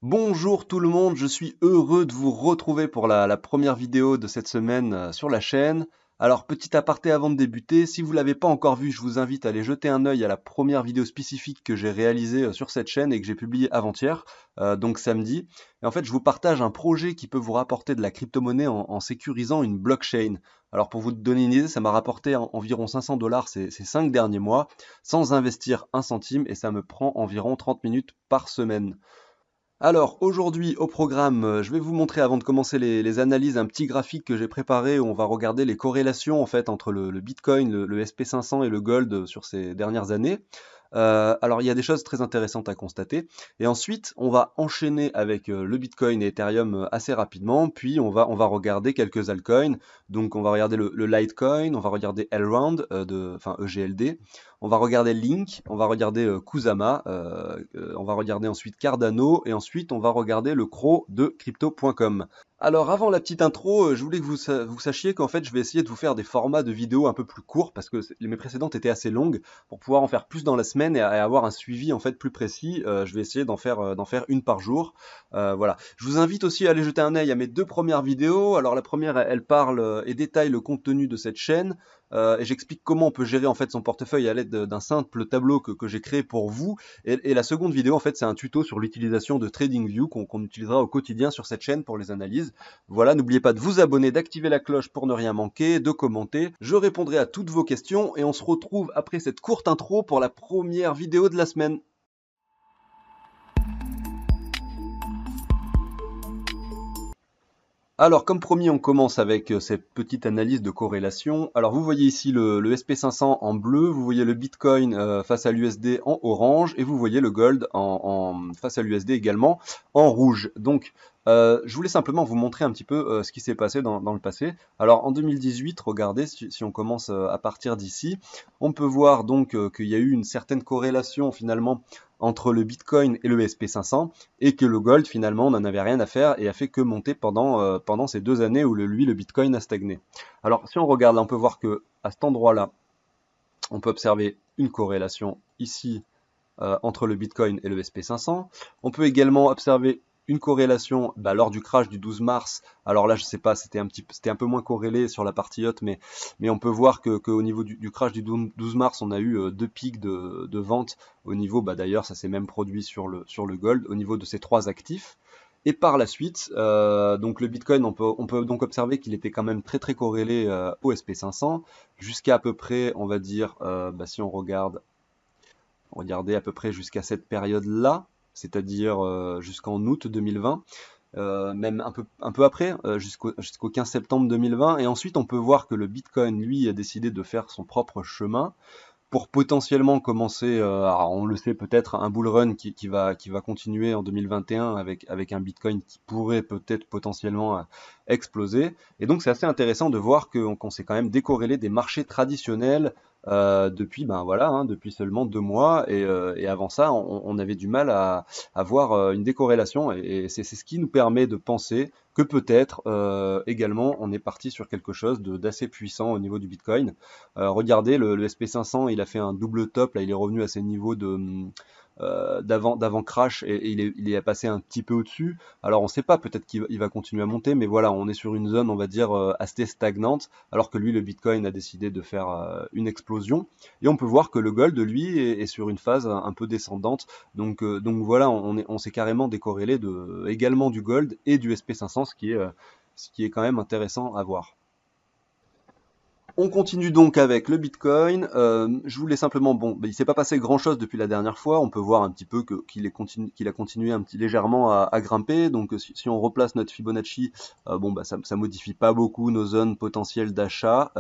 Bonjour tout le monde, je suis heureux de vous retrouver pour la première vidéo de cette semaine sur la chaîne. Alors petit aparté avant de débuter, si vous l'avez pas encore vu, je vous invite à aller jeter un œil à la première vidéo spécifique que j'ai réalisée sur cette chaîne et que j'ai publiée avant-hier, donc samedi. Et en fait, je vous partage un projet qui peut vous rapporter de la crypto-monnaie en sécurisant une blockchain. Alors pour vous donner une idée, ça m'a rapporté environ 500 dollars ces 5 derniers mois, sans investir un centime, et ça me prend environ 30 minutes par semaine. Alors aujourd'hui au programme, je vais vous montrer avant de commencer les analyses un petit graphique que j'ai préparé où on va regarder les corrélations en fait entre le Bitcoin, le SP500 et le Gold sur ces dernières années. Alors il y a des choses très intéressantes à constater. Et ensuite on va enchaîner avec le Bitcoin et Ethereum assez rapidement. Puis on va regarder quelques altcoins. Donc on va regarder le Litecoin, on va regarder Elrond, enfin EGLD. On va regarder Link, on va regarder Kusama, on va regarder ensuite Cardano et ensuite on va regarder le CRO de crypto.com. Alors avant la petite intro, je voulais que vous sachiez qu'en fait je vais essayer de vous faire des formats de vidéos un peu plus courts parce que mes précédentes étaient assez longues pour pouvoir en faire plus dans la semaine et avoir un suivi en fait plus précis. Je vais essayer d'en faire une par jour. Voilà. Je vous invite aussi à aller jeter un œil à mes deux premières vidéos. Alors la première, elle parle et détaille le contenu de cette chaîne. Et j'explique comment on peut gérer en fait son portefeuille à l'aide d'un simple tableau que j'ai créé pour vous. Et la seconde vidéo, en fait, c'est un tuto sur l'utilisation de TradingView qu'on utilisera au quotidien sur cette chaîne pour les analyses. Voilà, n'oubliez pas de vous abonner, d'activer la cloche pour ne rien manquer, de commenter. Je répondrai à toutes vos questions et on se retrouve après cette courte intro pour la première vidéo de la semaine. Alors, comme promis, on commence avec cette petite analyse de corrélation. Alors, vous voyez ici le SP500 en bleu, vous voyez le Bitcoin face à l'USD en orange, et vous voyez le Gold face à l'USD également en rouge. Donc, je voulais simplement vous montrer un petit peu ce qui s'est passé dans le passé. Alors, en 2018, regardez, si on commence à partir d'ici, on peut voir donc qu'il y a eu une certaine corrélation finalement entre le Bitcoin et le SP500 et que le gold finalement n'en avait rien à faire et a fait que monter pendant ces 2 années où le Bitcoin a stagné. Alors si on regarde là, on peut voir que à cet endroit-là, on peut observer une corrélation ici entre le Bitcoin et le SP500. On peut également observer une corrélation lors du crash du 12 mars. Alors là, je sais pas, c'était un peu moins corrélé sur la partie haute, mais on peut voir qu'au niveau du crash du 12 mars, on a eu deux pics de vente au niveau, d'ailleurs, ça s'est même produit sur le gold, au niveau de ces trois actifs. Et par la suite, donc le Bitcoin, on peut donc observer qu'il était quand même très très corrélé au SP500 jusqu'à à peu près, on va dire, si on regarde regardez à peu près jusqu'à cette période-là, c'est-à-dire jusqu'en août 2020, même un peu après, jusqu'au 15 septembre 2020. Et ensuite, on peut voir que le Bitcoin, lui, a décidé de faire son propre chemin pour potentiellement commencer, alors on le sait peut-être, un bull run qui va continuer en 2021 avec un Bitcoin qui pourrait peut-être potentiellement exploser. Et donc c'est assez intéressant de voir qu'on s'est quand même décorrélé des marchés traditionnels depuis, voilà, hein, depuis seulement 2 mois. Et avant ça, on avait du mal à avoir une décorrélation. Et c'est ce qui nous permet de penser que peut-être également on est parti sur quelque chose d'assez puissant au niveau du Bitcoin. Regardez, le SP500, il a fait un double top, là il est revenu à ses niveaux d'avant crash et il est passé un petit peu au-dessus. Alors on ne sait pas, peut-être qu'il va continuer à monter, mais voilà, on est sur une zone, on va dire, assez stagnante, alors que lui, le Bitcoin a décidé de faire une explosion. Et on peut voir que le gold, lui, est sur une phase un peu descendante. Donc voilà, on s'est carrément décorrélé également du gold et du SP500, ce qui est quand même intéressant à voir. On continue donc avec le Bitcoin. Je voulais simplement, bon, il s'est pas passé grand-chose depuis la dernière fois. On peut voir un petit peu qu'il a continué un petit légèrement à grimper. Donc si on replace notre Fibonacci, ça modifie pas beaucoup nos zones potentielles d'achat.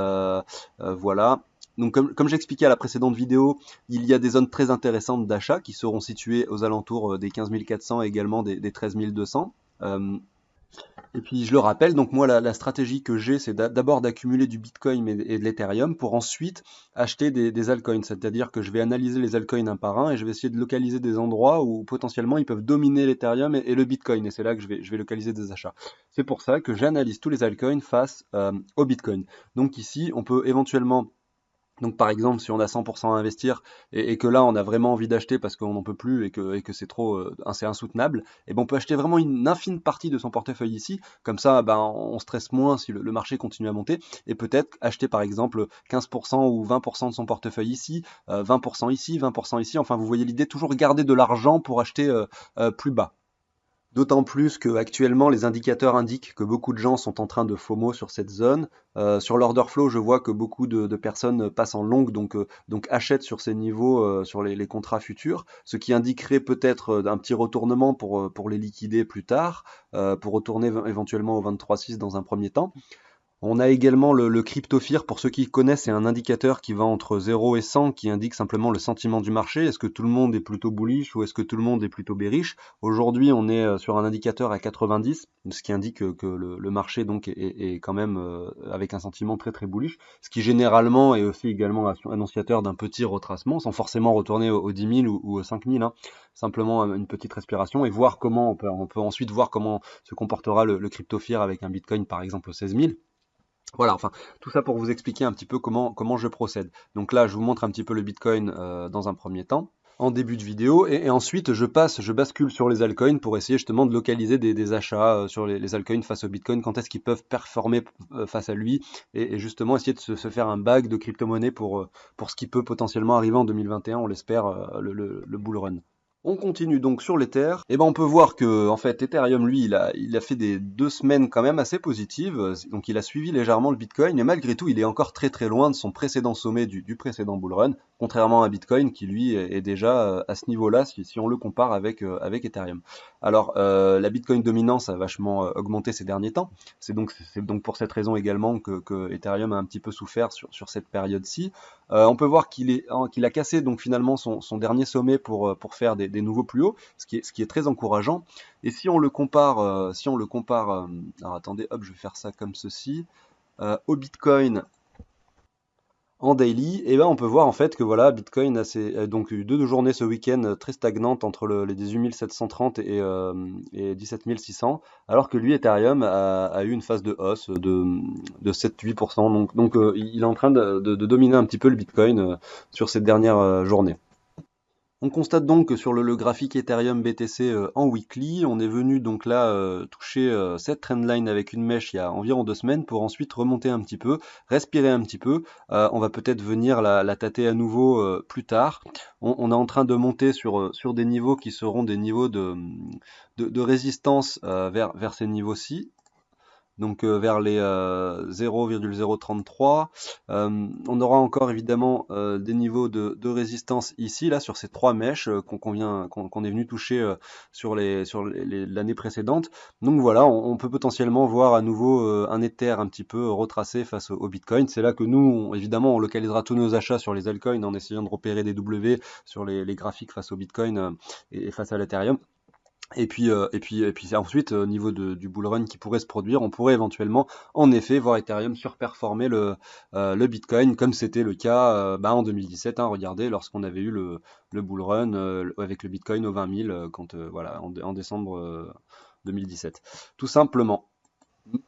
Voilà. Donc comme j'expliquais à la précédente vidéo, il y a des zones très intéressantes d'achat qui seront situées aux alentours des 15 400 et également des 13 200. Et puis je le rappelle, donc moi la stratégie que j'ai, c'est d'abord d'accumuler du Bitcoin et de l'Ethereum pour ensuite acheter des altcoins. C'est-à-dire que je vais analyser les altcoins un par un et je vais essayer de localiser des endroits où potentiellement ils peuvent dominer l'Ethereum et le Bitcoin. Et c'est là que je vais localiser des achats. C'est pour ça que j'analyse tous les altcoins face au Bitcoin. Donc ici, on peut éventuellement Donc par exemple, si on a 100% à investir et que là on a vraiment envie d'acheter parce qu'on n'en peut plus et que c'est trop, c'est insoutenable, et ben on peut acheter vraiment une infime partie de son portefeuille ici. Comme ça, ben on stresse moins si le marché continue à monter et peut-être acheter par exemple 15% ou 20% de son portefeuille ici, 20% ici, 20% ici. Enfin, vous voyez l'idée, toujours garder de l'argent pour acheter plus bas. D'autant plus qu'actuellement, les indicateurs indiquent que beaucoup de gens sont en train de FOMO sur cette zone. Sur l'order flow, je vois que beaucoup de personnes passent en long, donc achètent sur ces niveaux, sur les contrats futurs, ce qui indiquerait peut-être un petit retournement pour les liquider plus tard, pour retourner éventuellement au 23,6 dans un premier temps. On a également le cryptophire, pour ceux qui connaissent, c'est un indicateur qui va entre 0 et 100, qui indique simplement le sentiment du marché. Est-ce que tout le monde est plutôt bullish ou est-ce que tout le monde est plutôt bearish? Aujourd'hui, on est sur un indicateur à 90, ce qui indique que le marché donc est quand même avec un sentiment très très bullish, ce qui généralement est aussi également annonciateur d'un petit retracement, sans forcément retourner aux 10 000 ou aux 5 000, hein. Simplement une petite respiration et voir comment on peut ensuite voir comment se comportera le cryptophire avec un Bitcoin par exemple aux 16 000. Voilà, enfin, tout ça pour vous expliquer un petit peu comment je procède. Donc là, je vous montre un petit peu le Bitcoin dans un premier temps, en début de vidéo, et ensuite je bascule sur les altcoins pour essayer justement de localiser des achats sur les altcoins face au Bitcoin, quand est-ce qu'ils peuvent performer face à lui, et justement essayer de se faire un bag de crypto-monnaie pour ce qui peut potentiellement arriver en 2021, on l'espère, le bull run. On continue donc sur l'Ether. Et ben on peut voir que en fait Ethereum lui il a fait des 2 semaines quand même assez positives. Donc il a suivi légèrement le Bitcoin, mais malgré tout il est encore très très loin de son précédent sommet du précédent bull run, contrairement à Bitcoin qui lui est déjà à ce niveau-là si on le compare avec Ethereum. Alors la Bitcoin dominance a vachement augmenté ces derniers temps. C'est donc pour cette raison également que Ethereum a un petit peu souffert sur cette période-ci. On peut voir qu'il a cassé donc finalement son dernier sommet pour faire des nouveaux plus hauts, ce qui est très encourageant. Et si on le compare, alors attendez, hop, je vais faire ça comme ceci, au Bitcoin en daily, et ben on peut voir en fait que voilà, Bitcoin a donc eu deux journées ce week-end très stagnantes entre les 18 730 et 17 600, alors que lui, Ethereum, a eu une phase de hausse de 7-8%. Donc il est en train de dominer un petit peu le Bitcoin sur ces dernières journées. On constate donc que sur le graphique Ethereum BTC en weekly, on est venu donc là toucher cette trendline avec une mèche il y a environ 2 semaines pour ensuite remonter un petit peu, respirer un petit peu. On va peut-être venir la tâter à nouveau plus tard. On est en train de monter sur des niveaux qui seront des niveaux de résistance vers ces niveaux-ci, donc vers les 0,033. On aura encore évidemment des niveaux de résistance ici, là, sur ces trois mèches qu'on est venu toucher sur l'année précédente. Donc voilà, on peut potentiellement voir à nouveau un Ether un petit peu retracé face au Bitcoin. C'est là que nous, évidemment, on localisera tous nos achats sur les altcoins en essayant de repérer des W sur les graphiques face au Bitcoin et face à l'Ethereum. Et puis ensuite, au niveau du bull run qui pourrait se produire, on pourrait éventuellement, en effet, voir Ethereum surperformer le Bitcoin, comme c'était le cas en 2017. Hein, regardez, lorsqu'on avait eu le bull run avec le Bitcoin aux 20 000, voilà, en décembre 2017. Tout simplement.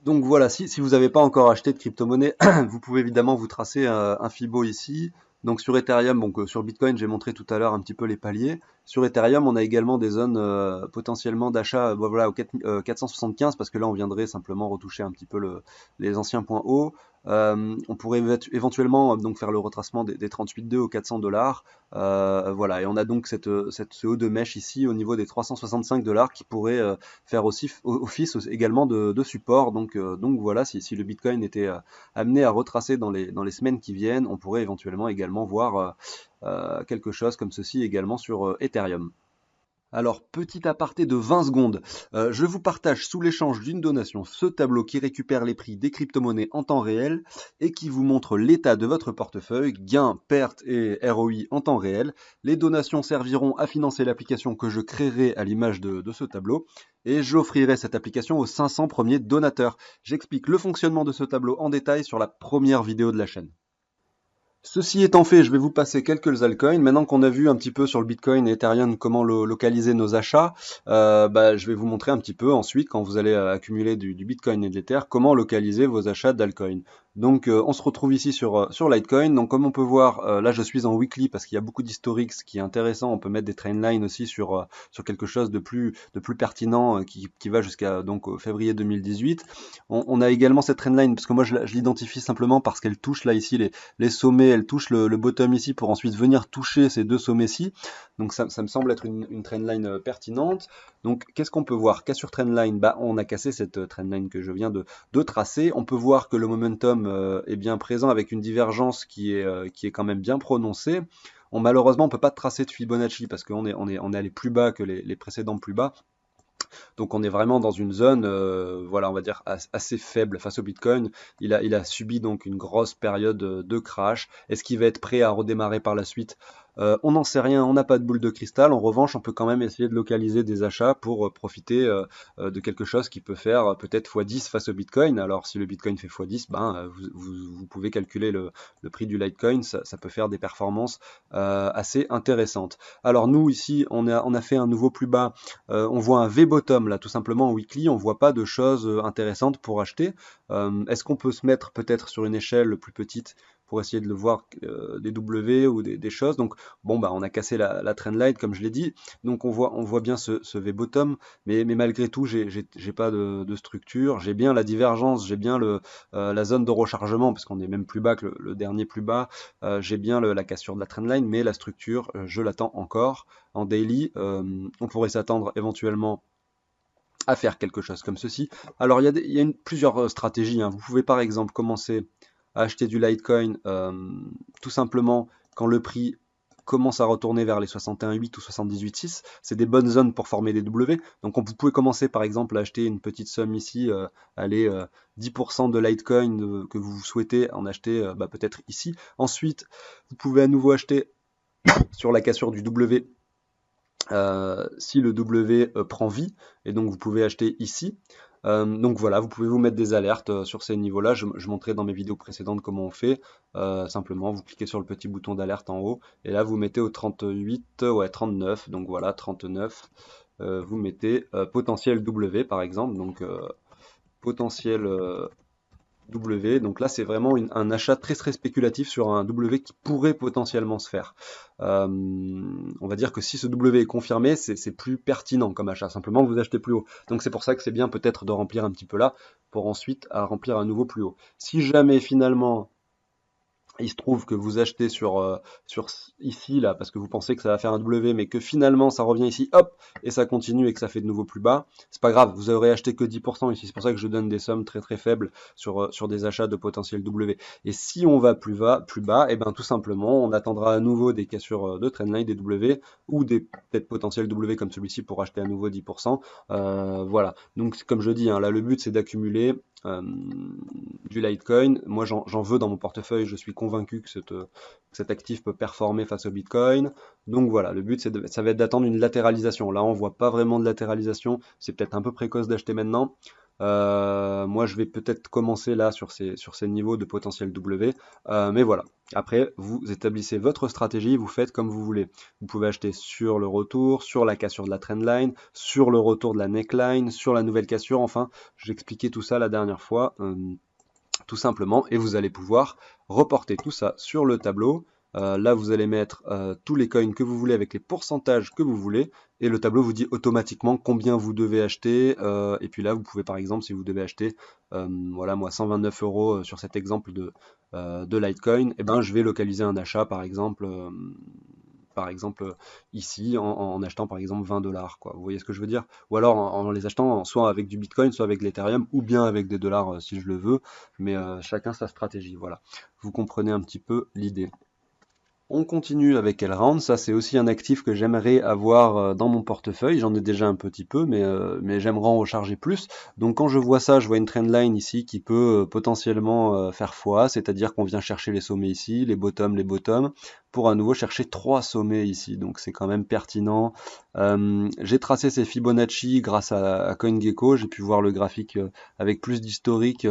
Donc voilà, si vous n'avez pas encore acheté de crypto-monnaie, vous pouvez évidemment vous tracer un Fibo ici. Donc sur Ethereum, donc sur Bitcoin, j'ai montré tout à l'heure un petit peu les paliers. Sur Ethereum, on a également des zones potentiellement d'achat voilà, au 475, parce que là, on viendrait simplement retoucher un petit peu les anciens points hauts. On pourrait éventuellement donc faire le retracement des 38,2 aux 400 $. Voilà, et on a donc ce haut de mèche ici au niveau des 365 $ qui pourrait faire aussi office également de support. Donc voilà, si le Bitcoin était amené à retracer dans les semaines qui viennent, on pourrait éventuellement également voir quelque chose comme ceci également sur Ethereum. Alors, petit aparté de 20 secondes, je vous partage sous l'échange d'une donation ce tableau qui récupère les prix des crypto-monnaies en temps réel et qui vous montre l'état de votre portefeuille, gains, pertes et ROI en temps réel. Les donations serviront à financer l'application que je créerai à l'image de ce tableau et j'offrirai cette application aux 500 premiers donateurs. J'explique le fonctionnement de ce tableau en détail sur la première vidéo de la chaîne. Ceci étant fait, je vais vous passer quelques altcoins. Maintenant qu'on a vu un petit peu sur le Bitcoin et Ethereum comment localiser nos achats, je vais vous montrer un petit peu ensuite, quand vous allez accumuler du Bitcoin et de l'Ether, comment localiser vos achats d'altcoins. Donc on se retrouve ici sur Litecoin. Donc comme on peut voir, là je suis en weekly parce qu'il y a beaucoup d'historiques, ce qui est intéressant. On peut mettre des trendlines aussi sur quelque chose de plus pertinent qui va jusqu'à donc février 2018. On a également cette trendline parce que moi je l'identifie simplement parce qu'elle touche là ici les sommets, elle touche le bottom ici pour ensuite venir toucher ces deux sommets-ci. Donc ça me semble être une trendline pertinente. Donc qu'est-ce qu'on peut voir? Cassure trendline, bah on a cassé cette trendline que je viens de tracer. On peut voir que le momentum est bien présent avec une divergence qui est quand même bien prononcée. Malheureusement, on ne peut pas tracer de Fibonacci parce qu'on est allé plus bas que les précédents plus bas. Donc on est vraiment dans une zone, voilà, on va dire assez faible face au Bitcoin. Il a subi donc une grosse période de crash. Est-ce qu'il va être prêt à redémarrer par la suite? On n'en sait rien, on n'a pas de boule de cristal. En revanche, on peut quand même essayer de localiser des achats pour profiter de quelque chose qui peut faire peut-être x10 face au Bitcoin. Alors si le Bitcoin fait x10, ben, vous pouvez calculer le prix du Litecoin, ça peut faire des performances assez intéressantes. Alors nous ici, on a fait un nouveau plus bas, on voit un V-bottom là tout simplement en weekly, on voit pas de choses intéressantes pour acheter. Est-ce qu'on peut se mettre peut-être sur une échelle plus petite pour essayer de le voir, des W ou des choses. Donc bon bah on a cassé la trendline comme je l'ai dit. Donc on voit bien ce V-bottom, mais malgré tout j'ai pas de structure. J'ai bien la divergence, j'ai bien la zone de rechargement parce qu'on est même plus bas que le dernier plus bas. J'ai bien la cassure de la trendline, mais la structure je l'attends encore. En daily, on pourrait s'attendre éventuellement à faire quelque chose comme ceci. Alors il y a plusieurs stratégies, hein. Vous pouvez par exemple commencer à acheter du Litecoin tout simplement quand le prix commence à retourner vers les 61,8 ou 78,6. C'est des bonnes zones pour former des W. Donc vous pouvez commencer par exemple à acheter une petite somme ici, allez, 10% de Litecoin que vous souhaitez en acheter peut-être ici. Ensuite, vous pouvez à nouveau acheter sur la cassure du W si le W prend vie, et donc vous pouvez acheter ici. Donc voilà, vous pouvez vous mettre des alertes sur ces niveaux-là. Je montrais dans mes vidéos précédentes comment on fait. Simplement, vous cliquez sur le petit bouton d'alerte en haut, et là vous mettez au 38, ouais 39, donc voilà 39. Vous mettez potentiel W par exemple, donc potentiel W. Donc là, c'est vraiment un achat très très spéculatif sur un W qui pourrait potentiellement se faire. On va dire que si ce W est confirmé, c'est plus pertinent comme achat. Simplement, vous achetez plus haut. Donc c'est pour ça que c'est bien peut-être de remplir un petit peu là pour ensuite à remplir à nouveau plus haut. Si jamais finalement il se trouve que vous achetez sur ici, là, parce que vous pensez que ça va faire un W, mais que finalement ça revient ici, hop, et ça continue et que ça fait de nouveau plus bas, c'est pas grave, vous aurez acheté que 10% ici. C'est pour ça que je donne des sommes très très faibles sur des achats de potentiel W. Et si on va plus bas, et ben tout simplement, on attendra à nouveau des cassures de trendline, des W, ou des peut-être potentiels W comme celui-ci pour acheter à nouveau 10%. Voilà. Donc comme je dis, hein, là le but c'est d'accumuler du Litecoin. Moi, j'en veux dans mon portefeuille. Je suis convaincu que cet actif peut performer face au Bitcoin. Donc voilà, le but, ça va être d'attendre une latéralisation. Là, on voit pas vraiment de latéralisation. C'est peut-être un peu précoce d'acheter maintenant. Moi, je vais peut-être commencer là sur ces niveaux de potentiel W. Mais voilà. Après, vous établissez votre stratégie, vous faites comme vous voulez. Vous pouvez acheter sur le retour, sur la cassure de la trendline, sur le retour de la neckline, sur la nouvelle cassure. Enfin, j'expliquais tout ça la dernière fois, tout simplement, et vous allez pouvoir reporter tout ça sur le tableau. Là, vous allez mettre tous les coins que vous voulez avec les pourcentages que vous voulez, et le tableau vous dit automatiquement combien vous devez acheter. Et puis là, vous pouvez par exemple, si vous devez acheter, voilà, moi 129 euros sur cet exemple de Litecoin, et ben je vais localiser un achat par exemple ici en achetant par exemple 20 $, quoi. Vous voyez ce que je veux dire? Ou alors en les achetant soit avec du Bitcoin, soit avec l'Ethereum, ou bien avec des dollars si je le veux, mais chacun sa stratégie, voilà. Vous comprenez un petit peu l'idée. On continue avec Elrond, ça c'est aussi un actif que j'aimerais avoir dans mon portefeuille, j'en ai déjà un petit peu, mais j'aimerais en recharger plus. Donc quand je vois ça, je vois une trendline ici qui peut potentiellement faire foi, c'est-à-dire qu'on vient chercher les sommets ici, les bottoms, pour à nouveau chercher 3 sommets ici, donc c'est quand même pertinent. J'ai tracé ces Fibonacci grâce à CoinGecko, j'ai pu voir le graphique avec plus d'historique,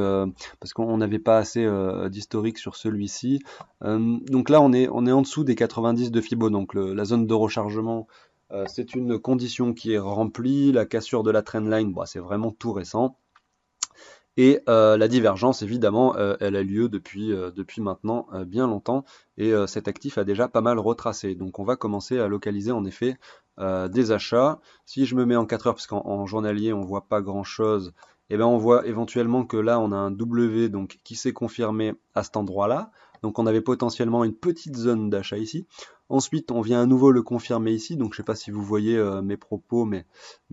parce qu'on n'avait pas assez d'historique sur celui-ci. Donc là, on est en dessous des 90 de Fibo, donc la zone de rechargement, c'est une condition qui est remplie. La cassure de la trendline, bah, c'est vraiment tout récent. Et la divergence, évidemment, elle a lieu depuis maintenant bien longtemps, et cet actif a déjà pas mal retracé. Donc on va commencer à localiser en effet des achats. Si je me mets en 4 heures, parce qu'en journalier on voit pas grand-chose, et ben on voit éventuellement que là on a un W donc, qui s'est confirmé à cet endroit-là. Donc on avait potentiellement une petite zone d'achat ici. Ensuite, on vient à nouveau le confirmer ici. Donc je sais pas si vous voyez mes propos, mais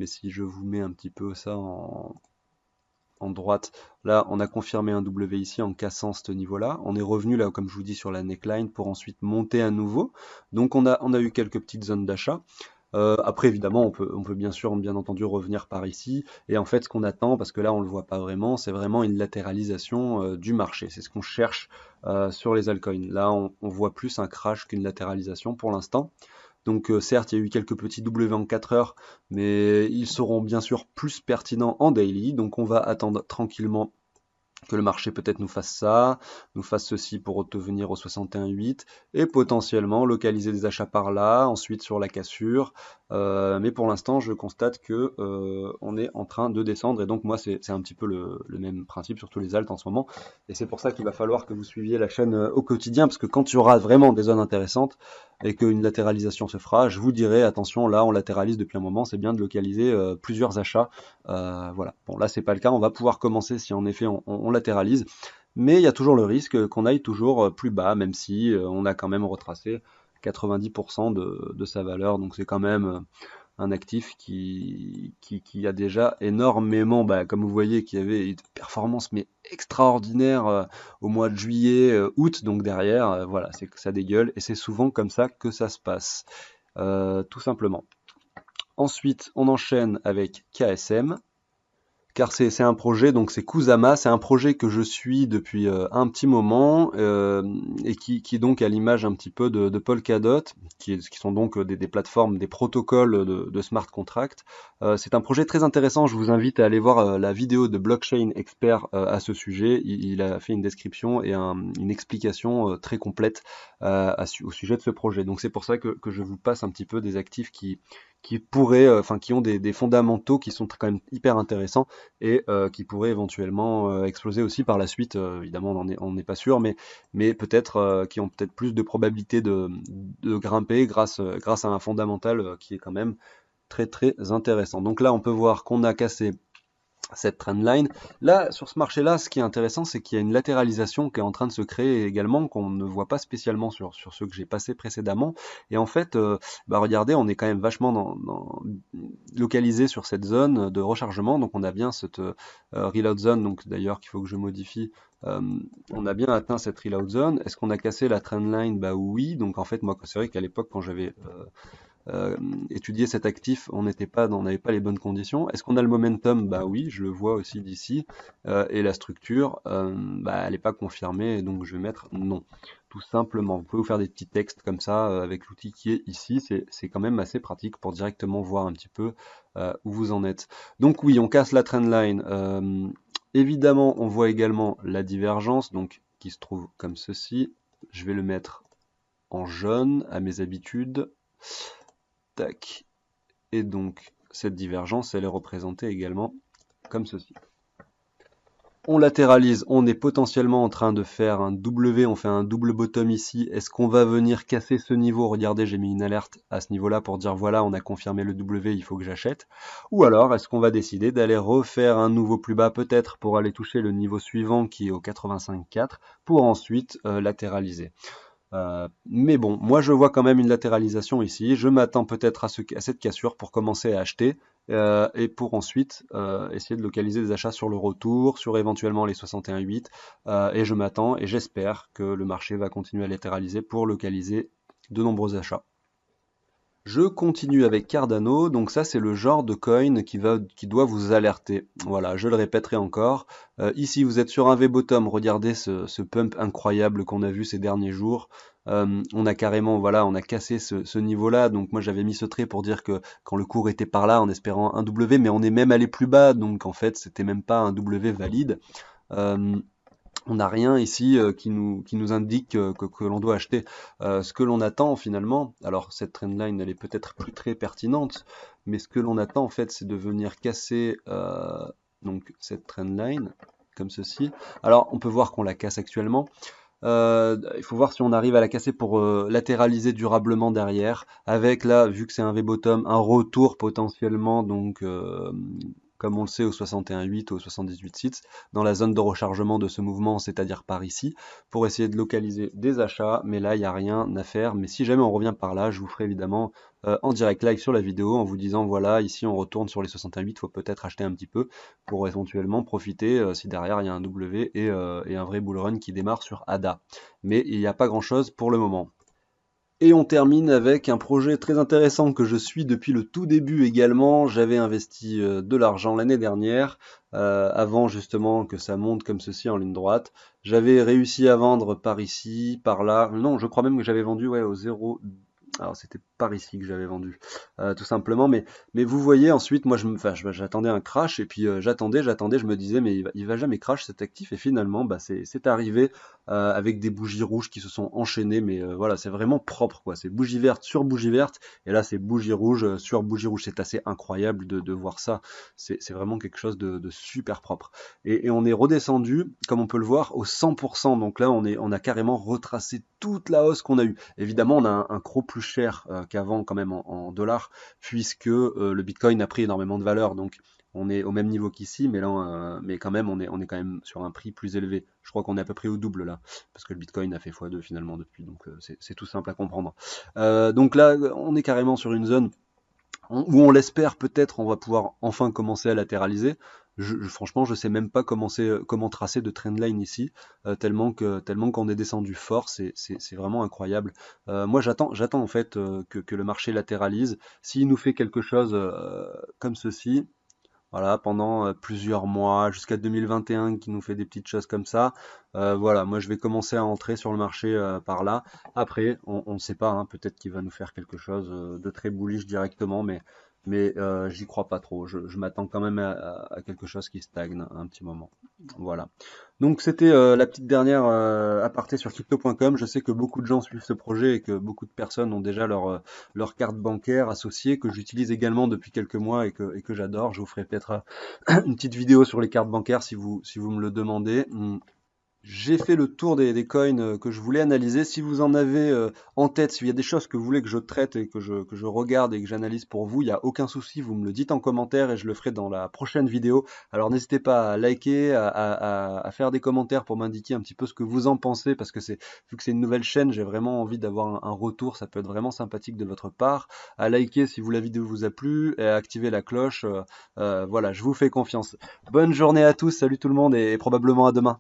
si je vous mets un petit peu ça en droite, là on a confirmé un W ici en cassant ce niveau-là. On est revenu là, comme je vous dis, sur la neckline pour ensuite monter à nouveau. Donc on a eu quelques petites zones d'achat. Après, évidemment, on peut bien sûr, bien entendu, revenir par ici. Et en fait, ce qu'on attend, parce que là, on le voit pas vraiment, c'est vraiment une latéralisation du marché. C'est ce qu'on cherche sur les altcoins. Là, on voit plus un crash qu'une latéralisation pour l'instant. Donc certes, il y a eu quelques petits W en 4 heures, mais ils seront bien sûr plus pertinents en daily. Donc on va attendre tranquillement que le marché peut-être nous fasse ça, nous fasse ceci pour revenir au 61,8 et potentiellement localiser des achats par là, ensuite sur la cassure. Mais pour l'instant, je constate que on est en train de descendre, et donc moi c'est un petit peu le même principe sur tous les alts en ce moment. Et c'est pour ça qu'il va falloir que vous suiviez la chaîne au quotidien, parce que quand il y aura vraiment des zones intéressantes et qu'une latéralisation se fera, je vous dirai attention, là on latéralise depuis un moment, c'est bien de localiser plusieurs achats. Voilà. Bon, là c'est pas le cas, on va pouvoir commencer si en effet on latéralise, mais il y a toujours le risque qu'on aille toujours plus bas, même si on a quand même retracé 90% de sa valeur, donc c'est quand même un actif qui a déjà énormément, comme vous voyez, qui avait une performance mais extraordinaire au mois de juillet, août, donc derrière, voilà, c'est que ça dégueule, et c'est souvent comme ça que ça se passe, tout simplement. Ensuite, on enchaîne avec KSM, car c'est un projet, donc c'est Kusama, c'est un projet que je suis depuis un petit moment, et qui est donc à l'image un petit peu de Polkadot, qui sont donc des plateformes, des protocoles de smart contract. C'est un projet très intéressant, je vous invite à aller voir la vidéo de Blockchain Expert à ce sujet. Il a fait une description et une explication très complète au sujet de ce projet. Donc c'est pour ça que je vous passe un petit peu des actifs qui pourraient, enfin qui ont des fondamentaux qui sont quand même hyper intéressants, et qui pourraient éventuellement exploser aussi par la suite. Évidemment, on n'est pas sûr, mais peut-être qui ont peut-être plus de probabilité de grimper grâce à un fondamental qui est quand même très très intéressant. Donc là, on peut voir qu'on a cassé cette trendline. Là, sur ce marché-là, ce qui est intéressant, c'est qu'il y a une latéralisation qui est en train de se créer également, qu'on ne voit pas spécialement sur ceux que j'ai passés précédemment. Et en fait, regardez, on est quand même vachement localisé sur cette zone de rechargement. Donc on a bien cette reload zone, donc d'ailleurs qu'il faut que je modifie. On a bien atteint cette reload zone. Est-ce qu'on a cassé la trendline? Bah oui. Donc en fait, moi, c'est vrai qu'à l'époque, quand j'avais étudier cet actif, on n'avait pas les bonnes conditions. Est-ce qu'on a le momentum? Bah oui, je le vois aussi d'ici. Et la structure, elle n'est pas confirmée, donc je vais mettre non. Tout simplement. Vous pouvez vous faire des petits textes comme ça avec l'outil qui est ici. C'est quand même assez pratique pour directement voir un petit peu où vous en êtes. Donc oui, on casse la trendline. Évidemment, on voit également la divergence, donc qui se trouve comme ceci. Je vais le mettre en jaune à mes habitudes. Tac. Et donc, cette divergence, elle est représentée également comme ceci. On latéralise, on est potentiellement en train de faire un W, on fait un double bottom ici. Est-ce qu'on va venir casser ce niveau? Regardez, j'ai mis une alerte à ce niveau-là pour dire voilà, on a confirmé le W, il faut que j'achète. Ou alors, est-ce qu'on va décider d'aller refaire un nouveau plus bas peut-être pour aller toucher le niveau suivant qui est au 85,4 pour ensuite latéraliser? Mais bon, moi je vois quand même une latéralisation ici. Je m'attends peut-être à cette cassure pour commencer à acheter et pour ensuite essayer de localiser des achats sur le retour, sur éventuellement les 61,8. Et je m'attends et j'espère que le marché va continuer à latéraliser pour localiser de nombreux achats. Je continue avec Cardano, donc ça c'est le genre de coin qui doit vous alerter. Voilà, je le répéterai encore. Ici vous êtes sur un V-bottom, regardez ce pump incroyable qu'on a vu ces derniers jours. On a carrément, voilà, on a cassé ce niveau-là, donc moi j'avais mis ce trait pour dire que quand le cours était par là en espérant un W, mais on est même allé plus bas, donc en fait c'était même pas un W valide. On n'a rien ici qui nous indique que l'on doit acheter. Ce que l'on attend finalement, alors cette trendline elle est peut-être plus très pertinente, mais ce que l'on attend en fait c'est de venir casser donc cette trendline comme ceci. Alors on peut voir qu'on la casse actuellement. Il faut voir si on arrive à la casser pour latéraliser durablement derrière, avec là, vu que c'est un V-bottom, un retour potentiellement, donc comme on le sait au 61.8 ou au 78.6, dans la zone de rechargement de ce mouvement, c'est-à-dire par ici, pour essayer de localiser des achats, mais là, il n'y a rien à faire. Mais si jamais on revient par là, je vous ferai évidemment en direct live sur la vidéo en vous disant, voilà, ici on retourne sur les 61.8, il faut peut-être acheter un petit peu pour éventuellement profiter si derrière il y a un W et un vrai bull run qui démarre sur ADA. Mais il n'y a pas grand-chose pour le moment. Et on termine avec un projet très intéressant que je suis depuis le tout début également. J'avais investi de l'argent l'année dernière, avant justement que ça monte comme ceci en ligne droite. J'avais réussi à vendre par ici, par là. Non, je crois même que j'avais vendu ouais, au 0. Alors c'était par ici que j'avais vendu, tout simplement. Mais vous voyez ensuite, moi j'attendais un crash et puis j'attendais, je me disais mais il va jamais crash cet actif et finalement bah, c'est arrivé avec des bougies rouges qui se sont enchaînées. Mais voilà, c'est vraiment propre quoi. C'est bougie verte sur bougie verte et là c'est bougie rouge sur bougie rouge. C'est assez incroyable de voir ça. C'est vraiment quelque chose de super propre. Et on est redescendu, comme on peut le voir, au 100%. Donc là on a carrément retracé toute la hausse qu'on a eue. Évidemment, on a un gros plus cher qu'avant quand même en dollars, puisque le Bitcoin a pris énormément de valeur. Donc on est au même niveau qu'ici, mais là, mais quand même, on est quand même sur un prix plus élevé. Je crois qu'on est à peu près au double là, parce que le Bitcoin a fait x2 finalement depuis. Donc c'est tout simple à comprendre. Donc là, on est carrément sur une zone où on l'espère peut-être, on va pouvoir enfin commencer à latéraliser. Franchement, je sais même pas comment tracer de trendline ici, tellement qu'on est descendu fort, c'est vraiment incroyable. Moi, j'attends en fait que le marché latéralise. S'il nous fait quelque chose comme ceci, voilà, pendant plusieurs mois, jusqu'à 2021, qui nous fait des petites choses comme ça. Voilà, moi je vais commencer à entrer sur le marché par là. Après, on ne sait pas, hein, peut-être qu'il va nous faire quelque chose de très bullish directement, mais j'y crois pas trop. Je m'attends quand même à quelque chose qui stagne un petit moment. Voilà. Donc c'était la petite dernière aparté sur crypto.com. Je sais que beaucoup de gens suivent ce projet et que beaucoup de personnes ont déjà leur carte bancaire associée, que j'utilise également depuis quelques mois et que j'adore. Je vous ferai peut-être une petite vidéo sur les cartes bancaires si vous me le demandez. J'ai fait le tour des coins que je voulais analyser. Si vous en avez en tête, s'il y a des choses que vous voulez que je traite et que je regarde et que j'analyse pour vous, il n'y a aucun souci, vous me le dites en commentaire et je le ferai dans la prochaine vidéo. Alors n'hésitez pas à liker, à faire des commentaires pour m'indiquer un petit peu ce que vous en pensez, parce que vu que c'est une nouvelle chaîne, j'ai vraiment envie d'avoir un retour, ça peut être vraiment sympathique de votre part. À liker si la vidéo vous a plu et à activer la cloche. Voilà, je vous fais confiance. Bonne journée à tous, salut tout le monde et probablement à demain.